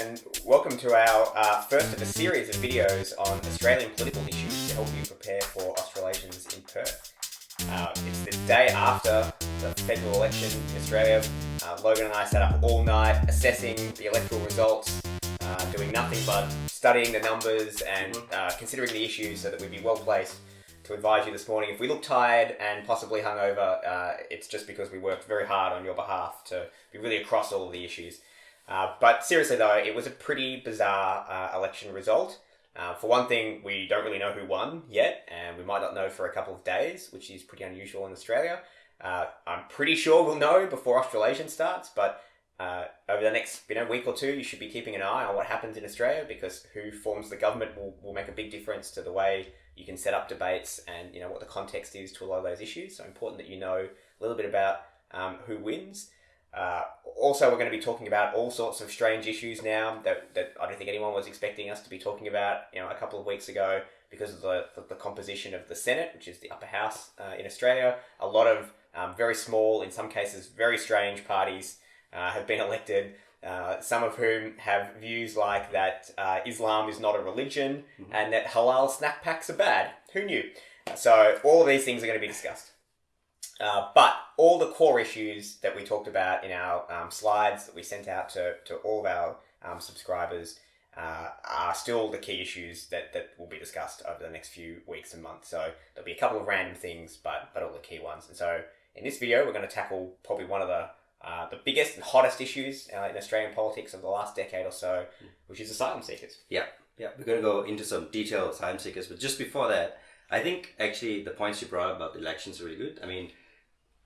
and welcome to our first of a series of videos on Australian political issues to help you prepare for AustralAsians in Perth. It's the day after the federal election in Australia. Logan and I sat up all night assessing the electoral results, doing nothing but studying the numbers and considering the issues so that we'd be well placed to advise you this morning. If we look tired and possibly hungover, it's just because we worked very hard on your behalf to be really across all of the issues. But seriously though, it was a pretty bizarre election result. For one thing, we don't really know who won yet, and we might not know for a couple of days, which is pretty unusual in Australia. I'm pretty sure we'll know before AustralAsians starts, but over the next week or two, you should be keeping an eye on what happens in Australia, because who forms the government will make a big difference to the way you can set up debates and what the context is to a lot of those issues. So important that you know a little bit about who wins. Also, we're going to be talking about all sorts of strange issues now that I don't think anyone was expecting us to be talking about a couple of weeks ago, because of the composition of the Senate, which is the upper house in Australia. A lot of very small, in some cases very strange parties have been elected, some of whom have views like that Islam is not a religion and that halal snack packs are bad. Who knew? So all of these things are going to be discussed. But all the core issues that we talked about in our slides that we sent out to all of our subscribers are still the key issues that will be discussed over the next few weeks and months. So there'll be a couple of random things, but all the key ones. And so in this video, we're going to tackle probably one of the biggest and hottest issues in Australian politics of the last decade or so, which is asylum seekers. Yeah, we're going to go into some detail of asylum seekers, but just before that, I think actually the points you brought up about the elections are really good. I mean,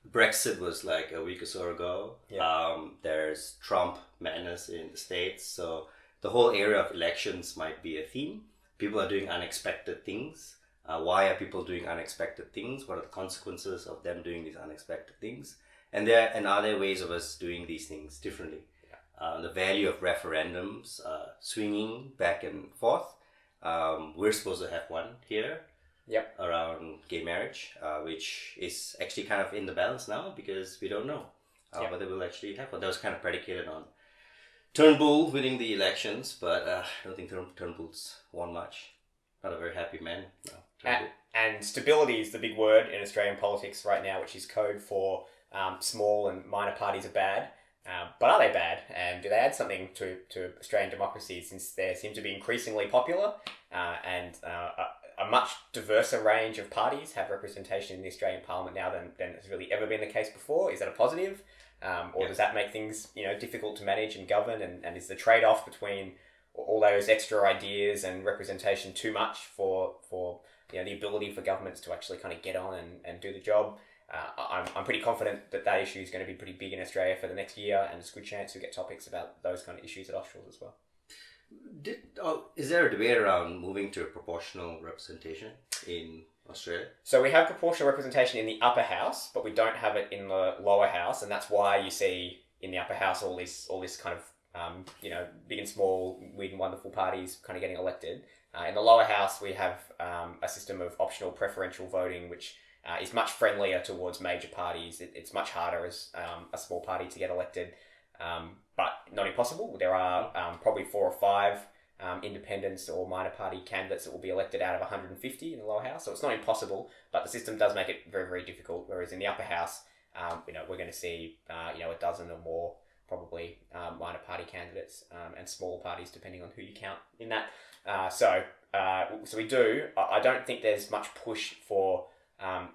Brexit was like a week or so ago. Yeah. There's Trump madness in the States, so the whole area of elections might be a theme. People are doing unexpected things. Why are people doing unexpected things? What are the consequences of them doing these unexpected things? And are there ways of us doing these things differently? Yeah. The value of referendums, swinging back and forth. We're supposed to have one here. Yep. Around gay marriage, which is actually kind of in the balance now, because we don't know whether we'll actually have one. That was kind of predicated on Turnbull winning the elections, but I don't think Turnbull's won much. Not a very happy man. No, and stability is the big word in Australian politics right now, which is code for small and minor parties are bad. But are they bad? And do they add something to Australian democracy, since they seem to be increasingly popular and a much diverser range of parties have representation in the Australian Parliament now than has really ever been the case before? Is that a positive? Or does that make things difficult to manage and govern? And is the trade-off between all those extra ideas and representation too much for the ability for governments to actually kind of get on and do the job? I'm pretty confident that issue is going to be pretty big in Australia for the next year, and it's a good chance to get topics about those kind of issues at Australs as well. Is there a debate around moving to a proportional representation in Australia? So we have proportional representation in the upper house, but we don't have it in the lower house, and that's why you see in the upper house all this kind of big and small, weird and wonderful parties kind of getting elected. In the lower house, we have a system of optional preferential voting, which is much friendlier towards major parties. It's much harder as a small party to get elected. But not impossible. There are probably 4 or 5 independents or minor party candidates that will be elected out of 150 in the lower house. So it's not impossible, but the system does make it very, very difficult. Whereas in the upper house, we're going to see a dozen or more probably minor party candidates and smaller parties depending on who you count in that. So we do. I don't think there's much push for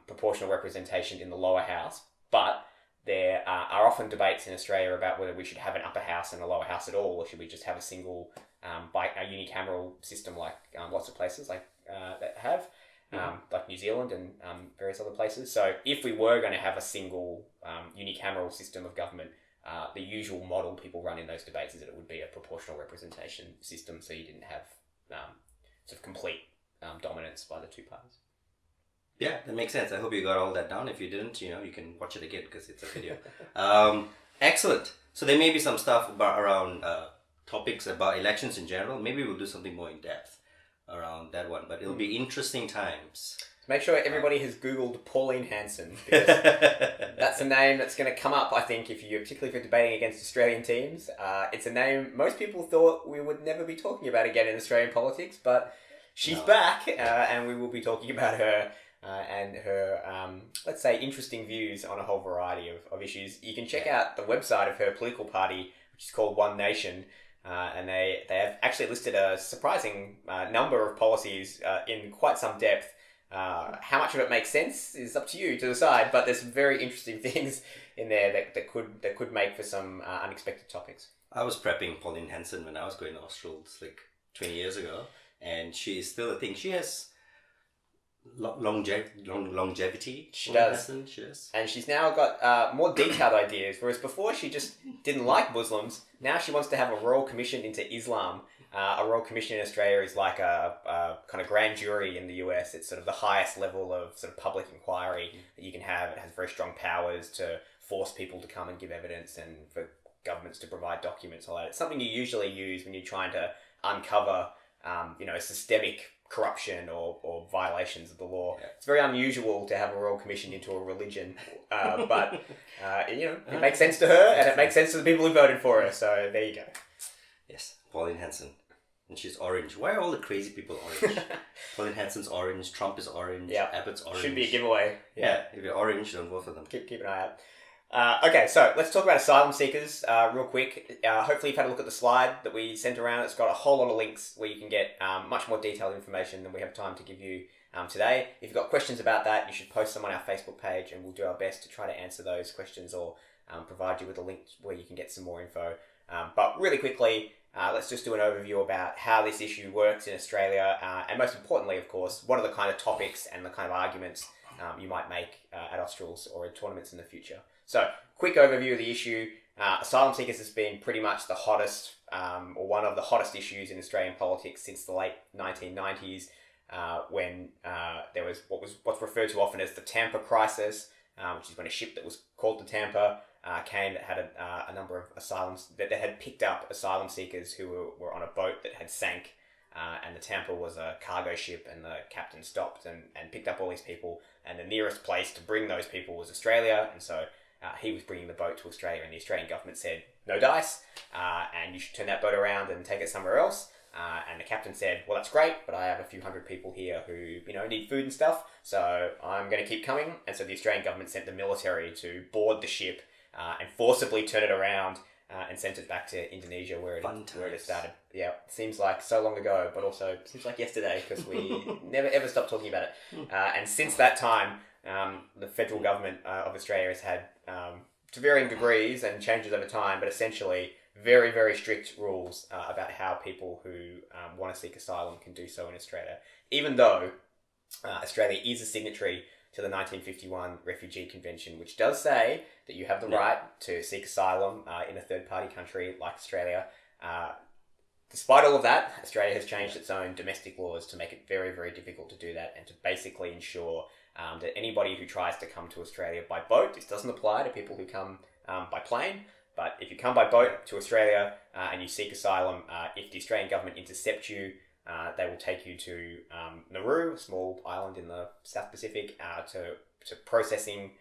proportional representation in the lower house, but there are often debates in Australia about whether we should have an upper house and a lower house at all, or should we just have a single, a unicameral system like lots of places that have, like New Zealand and various other places. So if we were going to have a single unicameral system of government, the usual model people run in those debates is that it would be a proportional representation system, so you didn't have sort of complete dominance by the two parties. Yeah, that makes sense. I hope you got all that down. If you didn't, you can watch it again because it's a video. Excellent. So there may be some stuff around topics about elections in general. Maybe we'll do something more in depth around that one. But it'll be interesting times Make sure everybody has Googled Pauline Hanson, because that's a name that's going to come up, I think, particularly if you're debating against Australian teams. It's a name most people thought we would never be talking about again in Australian politics, but she's back, and we will be talking about her and her, let's say, interesting views on a whole variety of issues. You can check out the website of her political party, which is called One Nation, and they have actually listed a surprising number of policies in quite some depth. How much of it makes sense is up to you to decide, but there's some very interesting things in there that could make for some unexpected topics. I was prepping Pauline Hanson when I was going to Australs like 20 years ago, and she is still a thing. She has longevity. She does. And she's now got more detailed ideas, whereas before she just didn't like Muslims. Now she wants to have a royal commission into Islam. A royal commission in Australia is like a kind of grand jury in the US. It's sort of the highest level of sort of public inquiry that you can have. It has very strong powers to force people to come and give evidence and for governments to provide documents, all that. It's something you usually use when you're trying to uncover, systemic corruption or violations of the law. Yeah. It's very unusual to have a royal commission into a religion, but it makes sense to her and it makes sense to the people who voted for her. So there you go. Yes, Pauline Hanson. And she's orange. Why are all the crazy people orange? Pauline Hanson's orange, Trump is orange, Abbott's orange. Should be a giveaway. Yeah, if you're orange, don't vote for them. Keep an eye out. Okay, so let's talk about Asylum Seekers real quick. Hopefully you've had a look at the slide that we sent around. It's got a whole lot of links where you can get much more detailed information than we have time to give you today. If you've got questions about that, you should post them on our Facebook page and we'll do our best to try to answer those questions or provide you with a link where you can get some more info. But really quickly, let's just do an overview about how this issue works in Australia, and most importantly, of course, what are the kind of topics and the kind of arguments you might make at Australs or in tournaments in the future. So, quick overview of the issue. Asylum Seekers has been pretty much the hottest, or one of the hottest issues in Australian politics since the late 1990s, when there was what's referred to often as the Tampa crisis, which is when a ship that was called the Tampa came that had a number of asylums that had picked up asylum seekers who were on a boat that had sank, and the Tampa was a cargo ship, and the captain stopped and picked up all these people, and the nearest place to bring those people was Australia, and so he was bringing the boat to Australia, and the Australian government said no dice, and you should turn that boat around and take it somewhere else. And the captain said, well, that's great, but I have a few hundred people here who, need food and stuff, so I'm going to keep coming. And so the Australian government sent the military to board the ship and forcibly turn it around and sent it back to Indonesia where it started. Yeah, seems like so long ago, but also seems like yesterday because we never ever stopped talking about it. And since that time, the federal government of Australia has had, to varying degrees and changes over time, but essentially very, very strict rules about how people who want to seek asylum can do so in Australia. Even though Australia is a signatory to the 1951 Refugee Convention, which does say that you have the right to seek asylum in a third-party country like Australia. Despite all of that, Australia has changed its own domestic laws to make it very, very difficult to do that and to basically ensure that anybody who tries to come to Australia by boat, this doesn't apply to people who come by plane, but if you come by boat to Australia and you seek asylum, if the Australian government intercepts you, they will take you to Nauru, a small island in the South Pacific, to processing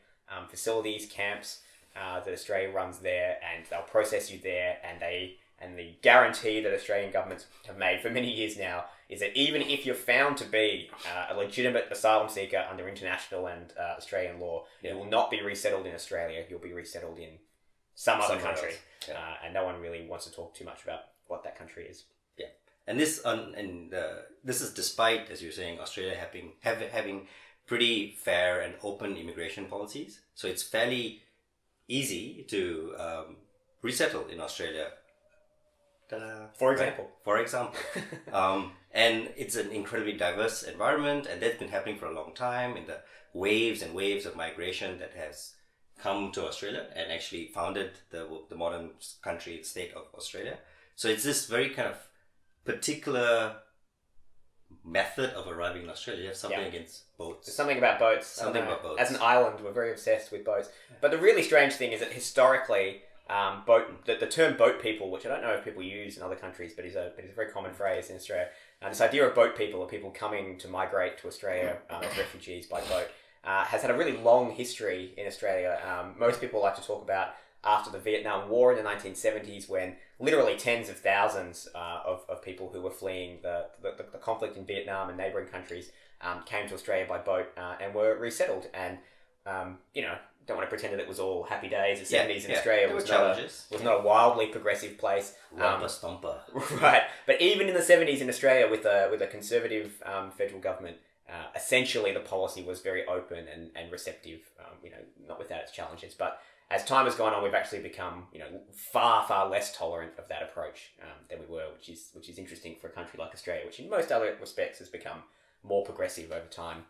facilities, camps that Australia runs there, and they'll process you there, and the guarantee that Australian governments have made for many years now is that even if you're found to be a legitimate asylum seeker under international and Australian law, you will not be resettled in Australia, you'll be resettled in some other country. And no one really wants to talk too much about what that country is. Yeah. And this is despite, as you're saying, Australia having pretty fair and open immigration policies. So it's fairly easy to resettle in Australia. Ta-da. For example. And it's an incredibly diverse environment, and that's been happening for a long time in the waves and waves of migration that has come to Australia and actually founded the modern country, state of Australia. So it's this very kind of particular method of arriving in Australia. You have something against boats. There's something about boats. As an island, we're very obsessed with boats. But the really strange thing is that historically, the term boat people, which I don't know if people use in other countries, but is a very common phrase in Australia. This idea of boat people, or people coming to migrate to Australia as refugees by boat, has had a really long history in Australia. Most people like to talk about after the Vietnam War in the 1970s, when literally tens of thousands of people who were fleeing the conflict in Vietnam and neighbouring countries came to Australia by boat and were resettled. And, don't want to pretend that it was all happy days. The 70s in Australia was not a wildly progressive place. Rumpa stomper. Right. But even in the 70s in Australia with a conservative federal government, essentially the policy was very open and receptive, not without its challenges. But as time has gone on, we've actually become, far, far less tolerant of that approach than we were, which is interesting for a country like Australia, which in most other respects has become more progressive over time.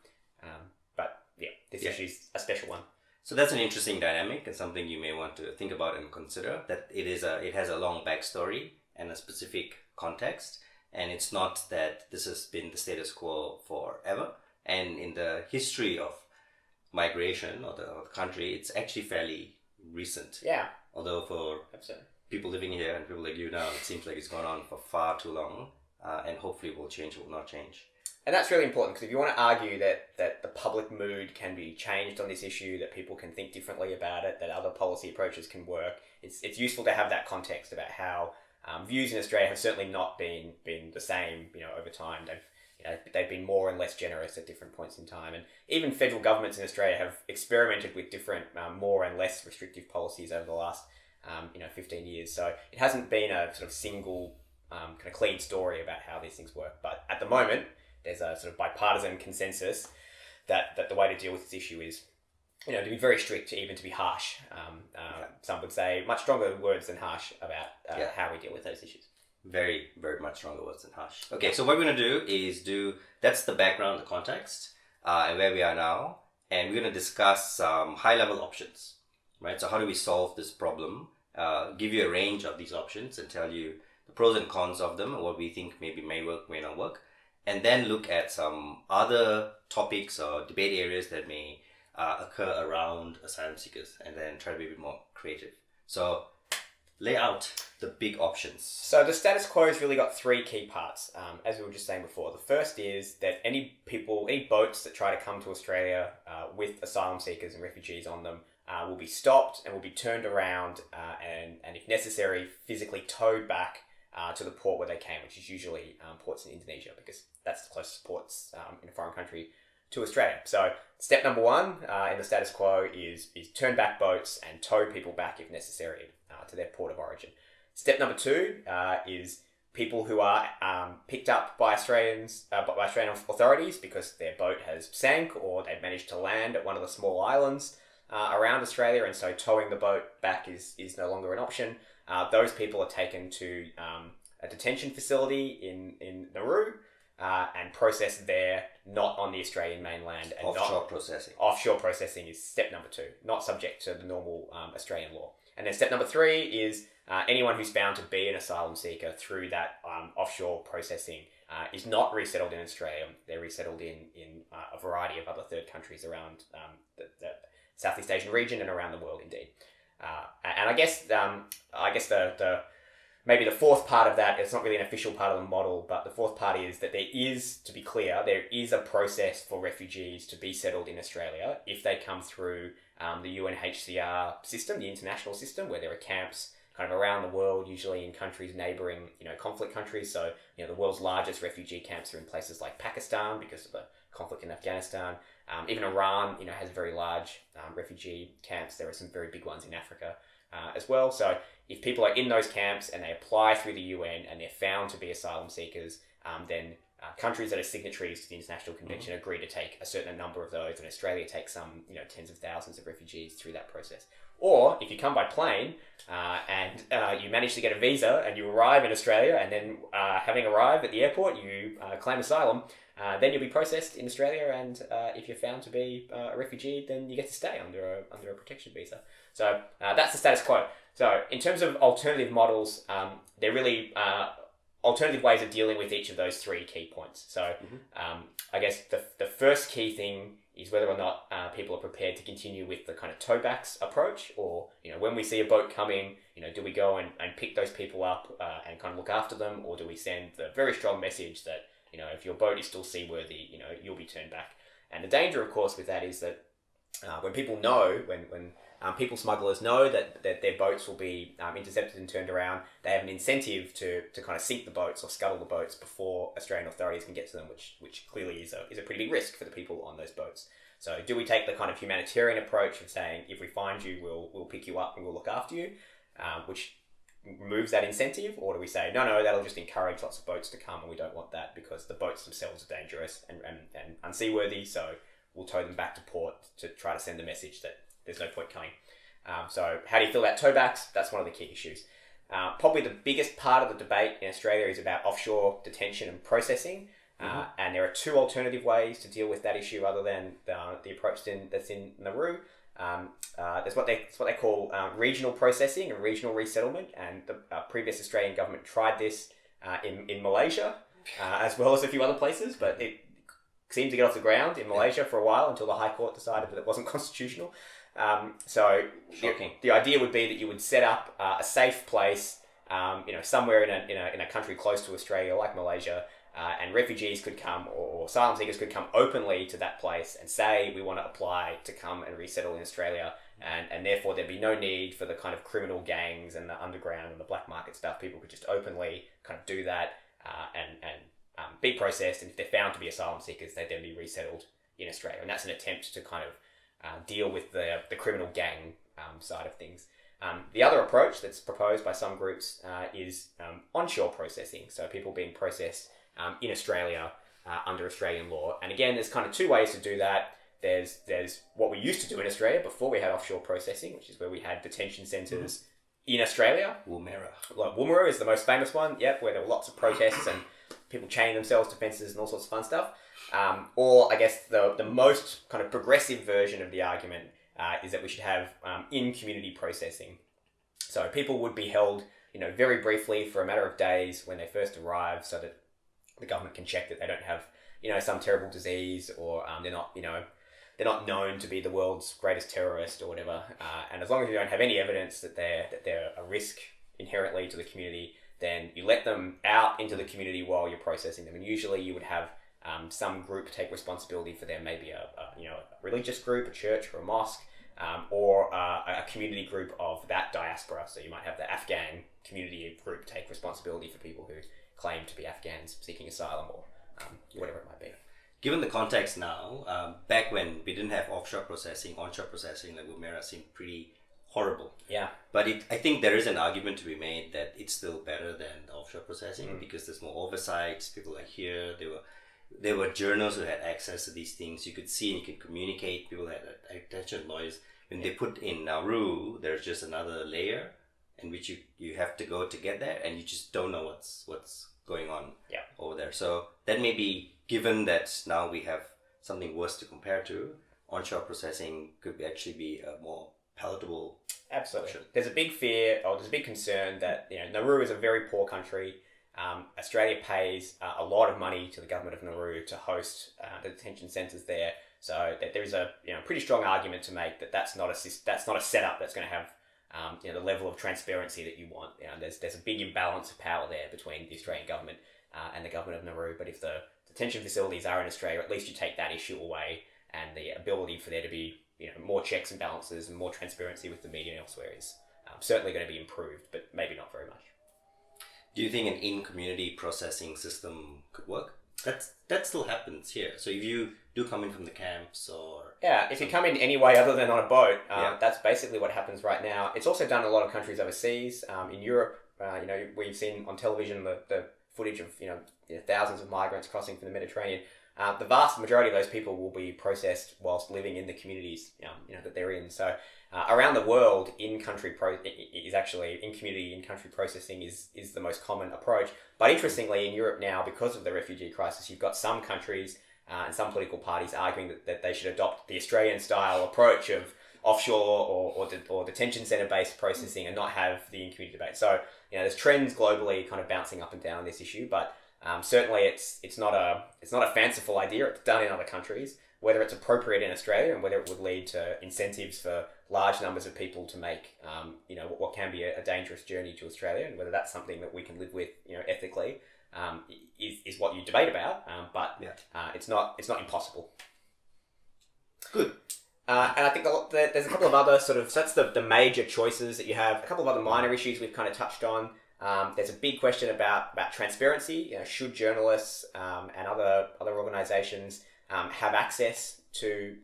This issue is a special one. So that's an interesting dynamic and something you may want to think about and consider, that it has a long backstory and a specific context, and it's not that this has been the status quo forever. And in the history of migration of the country, it's actually fairly recent. Yeah. Although for people living here and people like you now, it seems like it's gone on for far too long, and hopefully will change, will not change. And that's really important, because if you want to argue that the public mood can be changed on this issue, that people can think differently about it, that other policy approaches can work, it's useful to have that context about how views in Australia have certainly not been the same, over time. They've been more and less generous at different points in time, and even federal governments in Australia have experimented with different more and less restrictive policies over the last 15 years. So it hasn't been a sort of single kind of clean story about how these things work. But at the moment, there's a sort of bipartisan consensus that the way to deal with this issue is, to be very strict, even to be harsh. Some would say much stronger words than harsh about how we deal with those issues. Very, very much stronger words than harsh. Okay, so what we're going to do is that's the background, the context, and where we are now. And we're going to discuss some high-level options, right? So how do we solve this problem? Give you a range of these options and tell you the pros and cons of them, and what we think maybe may work, may not work. And then look at some other topics or debate areas that may occur around asylum seekers, and then try to be a bit more creative. So lay out the big options. So the status quo has really got three key parts, as we were just saying before. The first is that any boats that try to come to Australia with asylum seekers and refugees on them will be stopped and will be turned around and if necessary, physically towed back to the port where they came, which is usually ports in Indonesia, because that's the closest ports in a foreign country to Australia. So step number one in the status quo is turn back boats and tow people back if necessary to their port of origin. Step number two is people who are picked up by Australian authorities because their boat has sank or they've managed to land at one of the small islands around Australia, and so towing the boat back is no longer an option. Those people are taken to a detention facility in Nauru and processed there, not on the Australian mainland. And offshore processing. Offshore processing is step number two, not subject to the normal Australian law. And then step number three is anyone who's found to be an asylum seeker through that offshore processing is not resettled in Australia. They're resettled in a variety of other third countries around the Southeast Asian region and around the world, indeed. And I guess the maybe the fourth part of that, it's not really an official part of the model, but the fourth part is that there is a process for refugees to be settled in Australia if they come through the UNHCR system, the international system, where there are camps kind of around the world, usually in countries neighbouring, conflict countries. So, the world's largest refugee camps are in places like Pakistan because of the conflict in Afghanistan. Even Iran, has very large refugee camps. There are some very big ones in Africa as well. So if people are in those camps and they apply through the UN and they're found to be asylum seekers, then countries that are signatories to the International Convention agree to take a certain number of those, and Australia takes some, tens of thousands of refugees through that process. Or if you come by plane and you manage to get a visa and you arrive in Australia, and then having arrived at the airport, you claim asylum, then you'll be processed in Australia, and if you're found to be a refugee, then you get to stay under a protection visa. So that's the status quo. So in terms of alternative models, they're really alternative ways of dealing with each of those three key points. So I guess the first key thing is whether or not people are prepared to continue with the kind of towbacks approach, or when we see a boat coming, do we go and pick those people up and kind of look after them, or do we send the very strong message that if your boat is still seaworthy, you'll be turned back. And the danger, of course, with that is that when people know, when people smugglers know that their boats will be intercepted and turned around, they have an incentive to kind of sink the boats or scuttle the boats before Australian authorities can get to them, which clearly is a pretty big risk for the people on those boats. So do we take the kind of humanitarian approach of saying, if we find you, we'll pick you up and we'll look after you, which removes that incentive, or do we say, no, that'll just encourage lots of boats to come, and we don't want that because the boats themselves are dangerous and unseaworthy, so we'll tow them back to port to try to send the message that there's no point coming. So how do you feel about towbacks? That's one of the key issues. Probably the biggest part of the debate in Australia is about offshore detention and processing. And there are two alternative ways to deal with that issue other than the approach that's in Nauru. There's what they call regional processing and regional resettlement, and the previous Australian government tried this in Malaysia, as well as a few other places, but it seemed to get off the ground in Malaysia for a while until the High Court decided that it wasn't constitutional. So the idea would be that you would set up a safe place, somewhere in a country close to Australia, like Malaysia, and refugees could come, or asylum seekers could come openly to that place and say, we want to apply to come and resettle in Australia, and therefore there'd be no need for the kind of criminal gangs and the underground and the black market stuff. People could just openly kind of do that and be processed, and if they're found to be asylum seekers, they'd then be resettled in Australia. And that's an attempt to kind of deal with the criminal gang side of things. The other approach that's proposed by some groups is onshore processing, so people being processed in Australia under Australian law. And again, there's kind of two ways to do that. There's what we used to do in Australia before we had offshore processing, which is where we had detention centres in Australia. Woomera is the most famous one, where there were lots of protests and people chained themselves to fences and all sorts of fun stuff. Or I guess the most kind of progressive version of the argument is that we should have in-community processing. So people would be held, very briefly for a matter of days when they first arrive, so that the government can check that they don't have, some terrible disease, or they're not known to be the world's greatest terrorist or whatever. And as long as you don't have any evidence that they're a risk inherently to the community, then you let them out into the community while you're processing them. And usually you would have some group take responsibility for them, maybe a religious group, a church or a mosque, or a community group of that diaspora. So you might have the Afghan community group take responsibility for people who claim to be Afghans seeking asylum, or whatever it might be. Given the context now, back when we didn't have offshore processing, onshore processing, like Woomera seemed pretty horrible. Yeah. But I think there is an argument to be made that it's still better than the offshore processing because there's more oversight. People like here, there were journalists who had access to these things. You could see and you could communicate. People had attention lawyers. When they put in Nauru, there's just another layer in which you have to go to get there, and you just don't know what's going on over there. So that may be, given that now we have something worse to compare to, onshore processing could actually be a more palatable option. There's a big fear, or there's a big concern that Nauru is a very poor country. Australia pays a lot of money to the government of Nauru to host the detention centres there. So that there is a pretty strong argument to make that that's not a setup that's going to have the level of transparency that you want. There's a big imbalance of power there between the Australian government and the government of Nauru. But if the detention facilities are in Australia, at least you take that issue away, and the ability for there to be more checks and balances and more transparency with the media and elsewhere is certainly going to be improved, but maybe not very much. Do you think an in-community processing system could work? That still happens here. So if you do come in from the camps, or if you come in any way other than on a boat, that's basically what happens right now. It's also done in a lot of countries overseas. In Europe, we've seen on television the footage of thousands of migrants crossing from the Mediterranean. The vast majority of those people will be processed whilst living in the communities that they're in. So around the world, in-country in-country processing is the most common approach. But interestingly, in Europe now, because of the refugee crisis, you've got some countries and some political parties arguing that they should adopt the Australian-style approach of offshore or detention centre-based processing and not have the in-community debate. So there's trends globally kind of bouncing up and down this issue, but Certainly, it's not a fanciful idea. It's done in other countries. Whether it's appropriate in Australia and whether it would lead to incentives for large numbers of people to make, what can be a dangerous journey to Australia, and whether that's something that we can live with, ethically, is what you debate about. But it's not impossible. Good. And I think there's a couple of other so that's the major choices that you have. A couple of other minor issues we've kind of touched on. There's a big question about transparency. Should journalists and other organisations have access to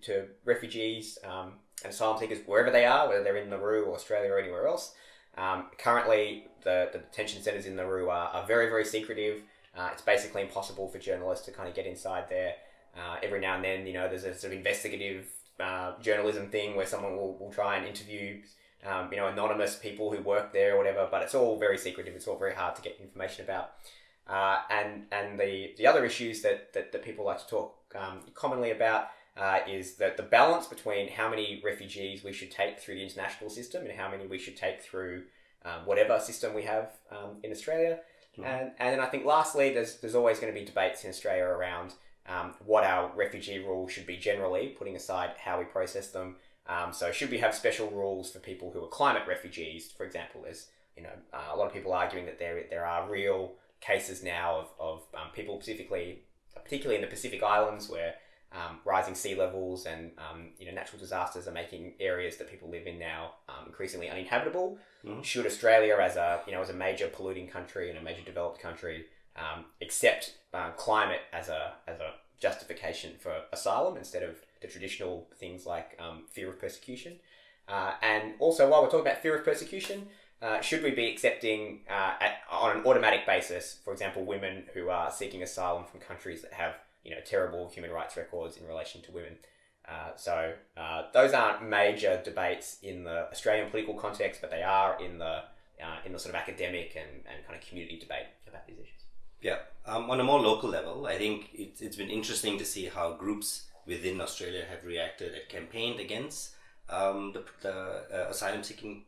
refugees and asylum seekers wherever they are, whether they're in Nauru or Australia or anywhere else. Currently, the detention centres in Nauru are very, very secretive. It's basically impossible for journalists to kind of get inside there. Every now and then, there's a sort of investigative journalism thing where someone will try and interview anonymous people who work there or whatever, but it's all very secretive. It's all very hard to get information about. And the other issues that people like to talk commonly about is that the balance between how many refugees we should take through the international system and how many we should take through whatever system we have in Australia. And then I think lastly, there's always going to be debates in Australia around what our refugee rules should be generally, putting aside how we process them. So should we have special rules for people who are climate refugees, for example? There's a lot of people arguing that there are real cases now of people particularly in the Pacific Islands where rising sea levels and natural disasters are making areas that people live in now increasingly uninhabitable. Should Australia as a major polluting country and a major developed country accept climate as a justification for asylum instead of the traditional things like fear of persecution? And also, while we're talking about fear of persecution, should we be accepting on an automatic basis, for example, women who are seeking asylum from countries that have terrible human rights records in relation to women? So those aren't major debates in the Australian political context, but they are in the sort of academic and kind of community debate about these issues. Yeah. On a more local level, I think it's been interesting to see how groups within Australia have reacted and campaigned against the asylum seeking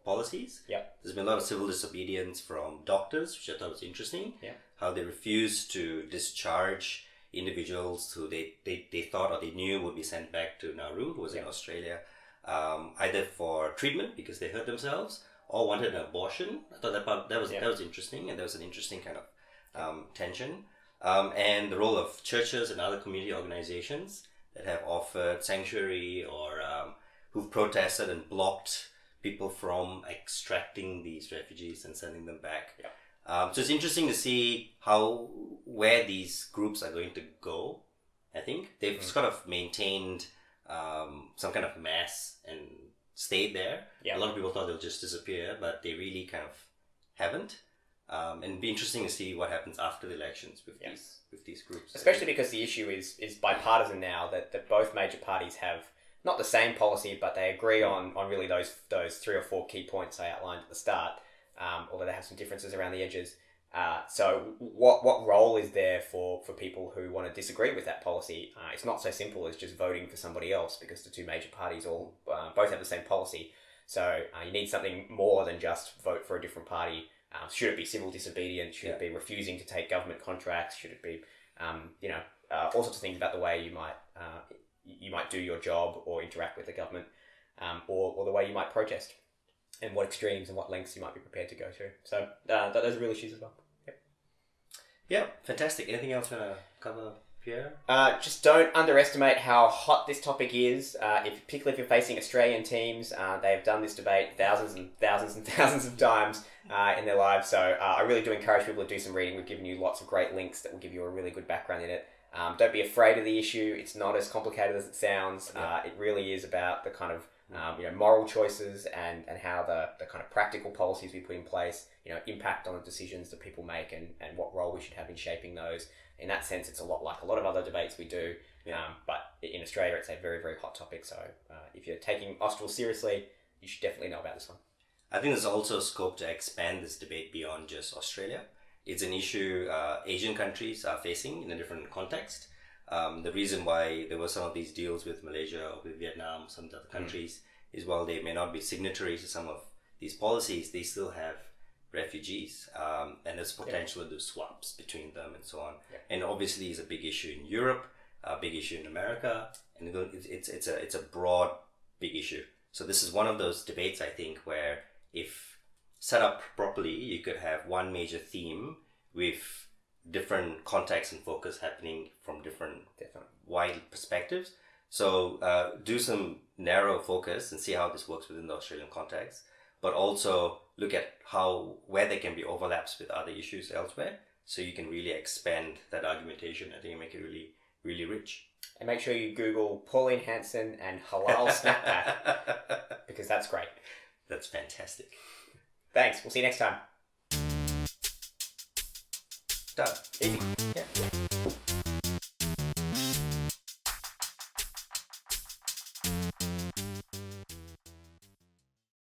policies. Yeah. There's been a lot of civil disobedience from doctors, which I thought was interesting. Yeah. How they refused to discharge individuals who they thought or they knew would be sent back to Nauru, who was in Australia, either for treatment because they hurt themselves or wanted an abortion. I thought that was interesting, and there was an interesting kind of tension. And the role of churches and other community organizations that have offered sanctuary or who've protested and blocked people from extracting these refugees and sending them back. Yeah. So it's interesting to see where these groups are going to go. I think they've sort of maintained some kind of mass and stayed there. Yeah. A lot of people thought they'll just disappear, but they really kind of haven't. And it'd be interesting to see what happens after the elections with these groups. Especially because the issue is bipartisan now, that both major parties have not the same policy, but they agree on really those 3 or 4 key points I outlined at the start, although they have some differences around the edges. So what role is there for people who want to disagree with that policy? It's not so simple as just voting for somebody else, because the two major parties both have the same policy. So you need something more than just vote for a different party. Should it be civil disobedience? Should it be refusing to take government contracts? Should it be all sorts of things about the way you might do your job or interact with the government, or the way you might protest, and what extremes and what lengths you might be prepared to go to. So those are real issues as well. Yep. Yeah, fantastic. Anything else you want to cover, Pierre? Just don't underestimate how hot this topic is. Particularly if you're facing Australian teams, they have done this debate thousands and thousands and thousands of times in their lives. So I really do encourage people to do some reading. We've given you lots of great links that will give you a really good background in it. Don't be afraid of the issue. It's not as complicated as it sounds. It really is about the kind of moral choices and how the kind of practical policies we put in place impact on the decisions that people make and what role we should have in shaping those. In that sense, it's a lot like a lot of other debates we do. But in Australia, it's a very, very hot topic. So if you're taking Austral seriously, you should definitely know about this one. I think there's also scope to expand this debate beyond just Australia. It's an issue Asian countries are facing in a different context. The reason why there were some of these deals with Malaysia or with Vietnam, some other countries, is while they may not be signatories to some of these policies, they still have refugees, and there's potential to do swaps between them and so on. Yeah. And obviously, it's a big issue in Europe, a big issue in America, and it's a broad big issue. So this is one of those debates, I think, where if set up properly, you could have one major theme with different context and focus happening from different wide perspectives. So do some narrow focus and see how this works within the Australian context, but also look at where there can be overlaps with other issues elsewhere, so you can really expand that argumentation. I think, and make it really, really rich. And make sure you Google Pauline Hanson and halal snack pack, because that's great. That's fantastic. Thanks. We'll see you next time. Done. Easy. Yeah.